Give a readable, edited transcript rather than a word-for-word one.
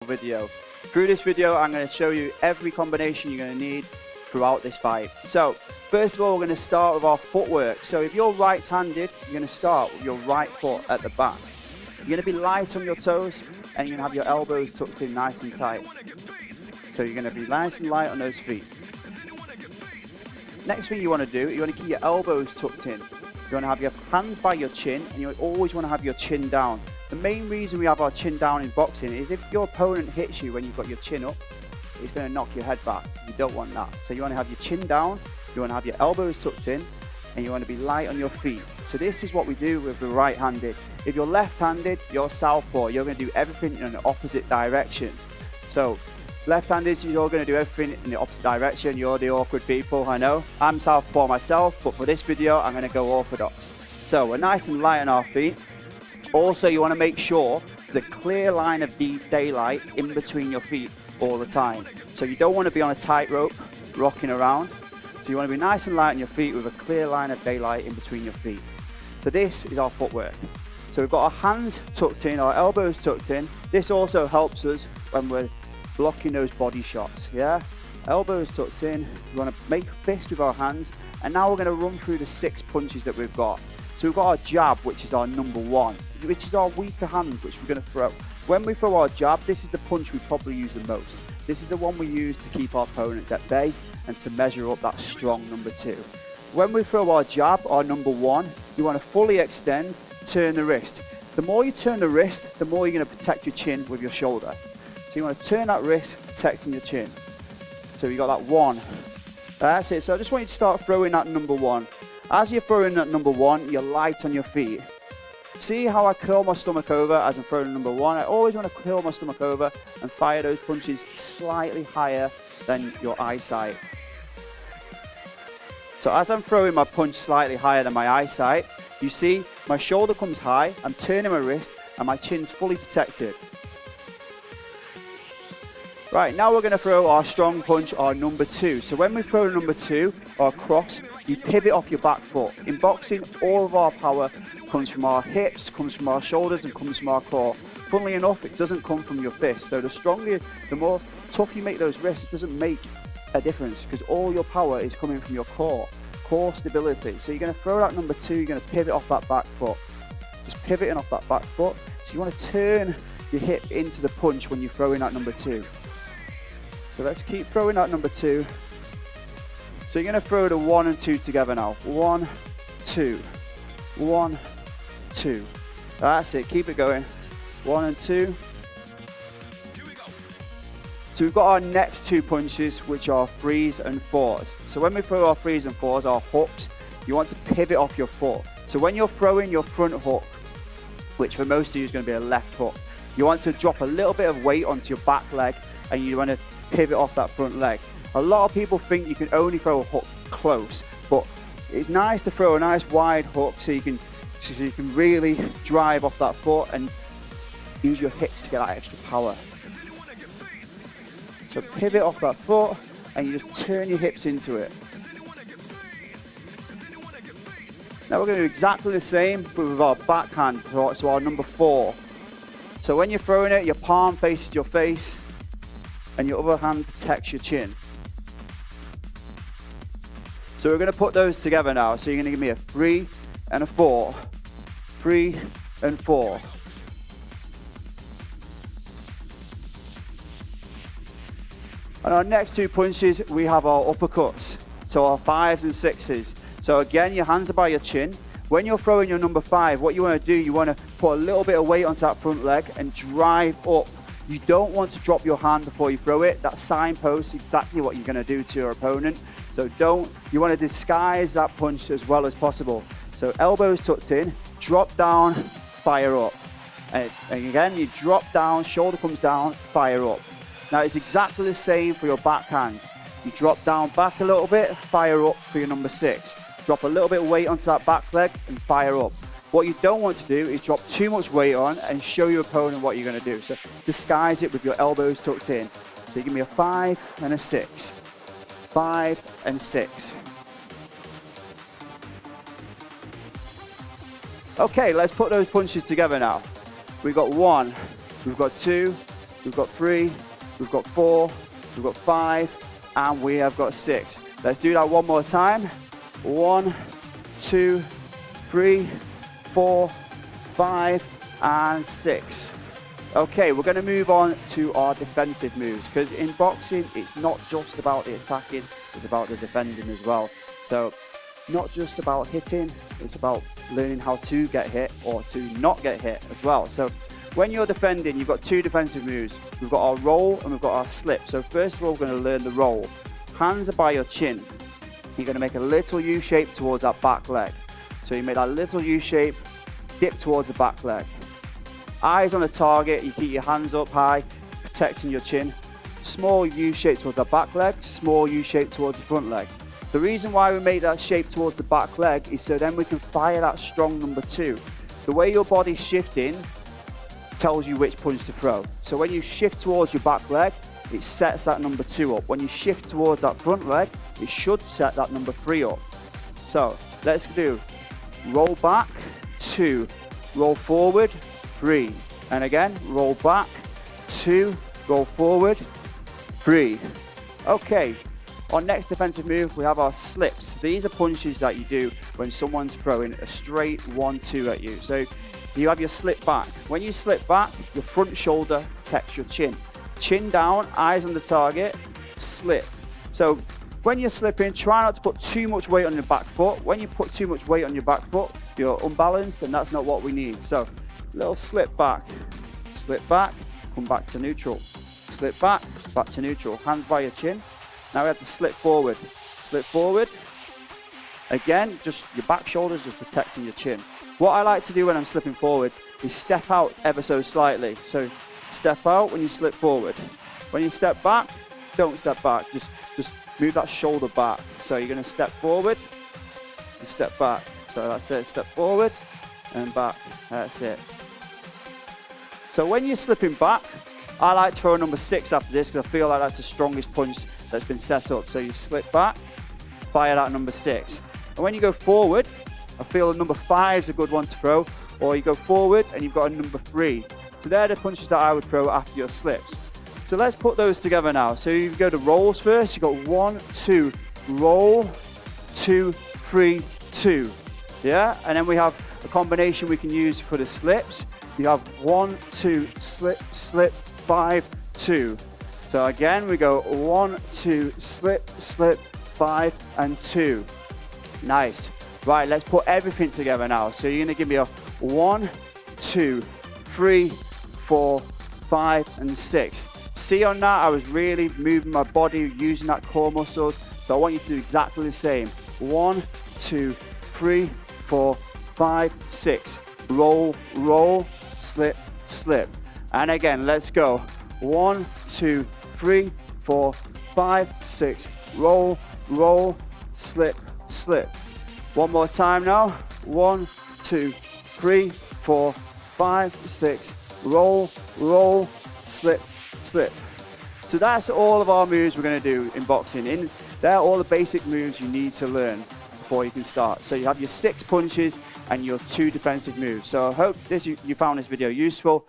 video. Through this video, I'm going to show you every combination you're going to need throughout this fight. So, first of all, we're going to start with our footwork. So if you're right-handed, you're going to start with your right foot at the back. You're going to be light on your toes, and you're going to have your elbows tucked in nice and tight. So you're going to be nice and light on those feet. Next thing you want to do, you want to keep your elbows tucked in. You want to have your hands by your chin, and you always want to have your chin down. The main reason we have our chin down in boxing is if your opponent hits you when you've got your chin up, it's going to knock your head back. You don't want that. So you want to have your chin down, you want to have your elbows tucked in, and you want to be light on your feet. So this is what we do with the right-handed. If you're left-handed, you're southpaw. You're going to do everything in the opposite direction. So left-handed, you're going to do everything in the opposite direction. You're the awkward people, I know. I'm southpaw myself, but for this video, I'm going to go orthodox. So we're nice and light on our feet. Also, you want to make sure there's a clear line of daylight in between your feet all the time. So you don't want to be on a tightrope rocking around. So you want to be nice and light on your feet with a clear line of daylight in between your feet. So this is our footwork. So we've got our hands tucked in, our elbows tucked in. This also helps us when we're blocking those body shots, yeah? Elbows tucked in, we want to make a fist with our hands, and now we're going to run through the 6 punches that we've got. So we've got our jab, which is our number 1, which is our weaker hand, which we're going to throw. When we throw our jab, this is the punch we probably use the most. This is the one we use to keep our opponents at bay and to measure up that strong number 2. When we throw our jab, our number 1, you want to fully extend, turn the wrist. The more you turn the wrist, the more you're going to protect your chin with your shoulder. So you want to turn that wrist, protecting your chin. So you got that 1. That's it. So I just want you to start throwing that number 1. As you're throwing that number 1, you're light on your feet. See how I curl my stomach over as I'm throwing number 1? I always want to curl my stomach over and fire those punches slightly higher than your eyesight. So as I'm throwing my punch slightly higher than my eyesight, you see my shoulder comes high, I'm turning my wrist, and my chin's fully protected. Right, now we're going to throw our strong punch, our number 2. So when we throw number 2, or cross, you pivot off your back foot. In boxing, all of our power comes from our hips, comes from our shoulders, and comes from our core. Funnily enough, it doesn't come from your fists. So the stronger, the more tough you make those wrists, it doesn't make a difference because all your power is coming from your core stability. So you're going to throw that number 2, you're going to pivot off that back foot. Just pivoting off that back foot. So you want to turn your hip into the punch when you're throwing that number 2. So let's keep throwing that number 2. So you're going to throw the 1 and 2 together now. 1, 2, 1, 2. That's it, keep it going. 1 and 2. So we've got our next 2 punches, which are 3s and 4s. So when we throw our 3s and 4s, our hooks, you want to pivot off your foot. So when you're throwing your front hook, which for most of you is going to be a left hook, you want to drop a little bit of weight onto your back leg, and you want to pivot off that front leg. A lot of people think you can only throw a hook close, but it's nice to throw a nice wide hook so you can really drive off that foot and use your hips to get that extra power. So pivot off that foot and you just turn your hips into it. Now we're going to do exactly the same but with our backhand, so our number 4. So when you're throwing it, your palm faces your face and your other hand protects your chin. So we're going to put those together now. So you're going to give me a 3 and a 4. 3 and 4. And our next 2 punches, we have our uppercuts. So our 5s and 6s. So again, your hands are by your chin. When you're throwing your number 5, what you want to do, you want to put a little bit of weight onto that front leg and drive up. You don't want to drop your hand before you throw it. That signposts exactly what you're going to do to your opponent. So you want to disguise that punch as well as possible. So elbows tucked in, drop down, fire up. And again, you drop down, shoulder comes down, fire up. Now it's exactly the same for your backhand. You drop down back a little bit, fire up for your number 6. Drop a little bit of weight onto that back leg and fire up. What you don't want to do is drop too much weight on and show your opponent what you're going to do. So disguise it with your elbows tucked in. So you give me a 5 and a 6. 5 and 6. Okay, let's put those punches together now. We've got 1, we've got 2, we've got 3, we've got 4, we've got 5, and we have got 6. Let's do that one more time. 1, 2, 3, 4, 5, and 6. Okay, we're going to move on to our defensive moves, because in boxing, it's not just about the attacking, it's about the defending as well. So, not just about hitting, it's about learning how to get hit or to not get hit as well. So, when you're defending, you've got 2 defensive moves. We've got our roll and we've got our slip. So, first of all, we're going to learn the roll. Hands are by your chin. You're going to make a little U shape towards that back leg. So, you make that little U shape, dip towards the back leg. Eyes on the target, you keep your hands up high, protecting your chin. Small U shape towards the back leg, small U shape towards the front leg. The reason why we make that shape towards the back leg is so then we can fire that strong number 2. The way your body's shifting tells you which punch to throw. So when you shift towards your back leg, it sets that number 2 up. When you shift towards that front leg, it should set that number 3 up. So let's do roll back, 2, roll forward, 3, and again, roll back, 2, roll forward, 3. Okay, our next defensive move, we have our slips. These are punches that you do when someone's throwing a straight 1-2 at you. So you have your slip back. When you slip back, your front shoulder protects your chin. Chin down, eyes on the target, slip. So when you're slipping, try not to put too much weight on your back foot. When you put too much weight on your back foot, you're unbalanced, and that's not what we need. So little slip back, come back to neutral. Slip back to neutral. Hands by your chin. Now we have to slip forward. Again, just your back shoulders just protecting your chin. What I like to do when I'm slipping forward is step out ever so slightly. So step out when you slip forward. When you step back, don't step back. Just move that shoulder back. So you're going to step forward and step back. So that's it. Step forward and back. That's it. So when you're slipping back, I like to throw a number 6 after this because I feel like that's the strongest punch that's been set up. So you slip back, fire that number 6. And when you go forward, I feel a number 5 is a good one to throw. Or you go forward and you've got a number 3. So they're the punches that I would throw after your slips. So let's put those together now. So you go to rolls first. You've got 1, 2, roll, 2, 3, 2. Yeah? And then we have a combination we can use for the slips. You have 1, 2, slip, slip, 5, 2. So again, we go 1, 2, slip, slip, 5, and 2. Nice. Right, let's put everything together now. So you're going to give me a 1, 2, 3, 4, 5, and 6. See on that, I was really moving my body, using that core muscles. So I want you to do exactly the same. 1, 2, 3, 4, 5, 6. Roll, roll, slip, slip. And again, let's go. 1, 2, 3, 4, 5, 6. Roll, roll, slip, slip. One more time now. 1, 2, 3, 4, 5, 6. Roll, roll, slip, slip. So that's all of our moves we're going to do in boxing. They're all the basic moves you need to learn before you can start. So you have your 6 punches and your 2 defensive moves. So I hope you found this video useful.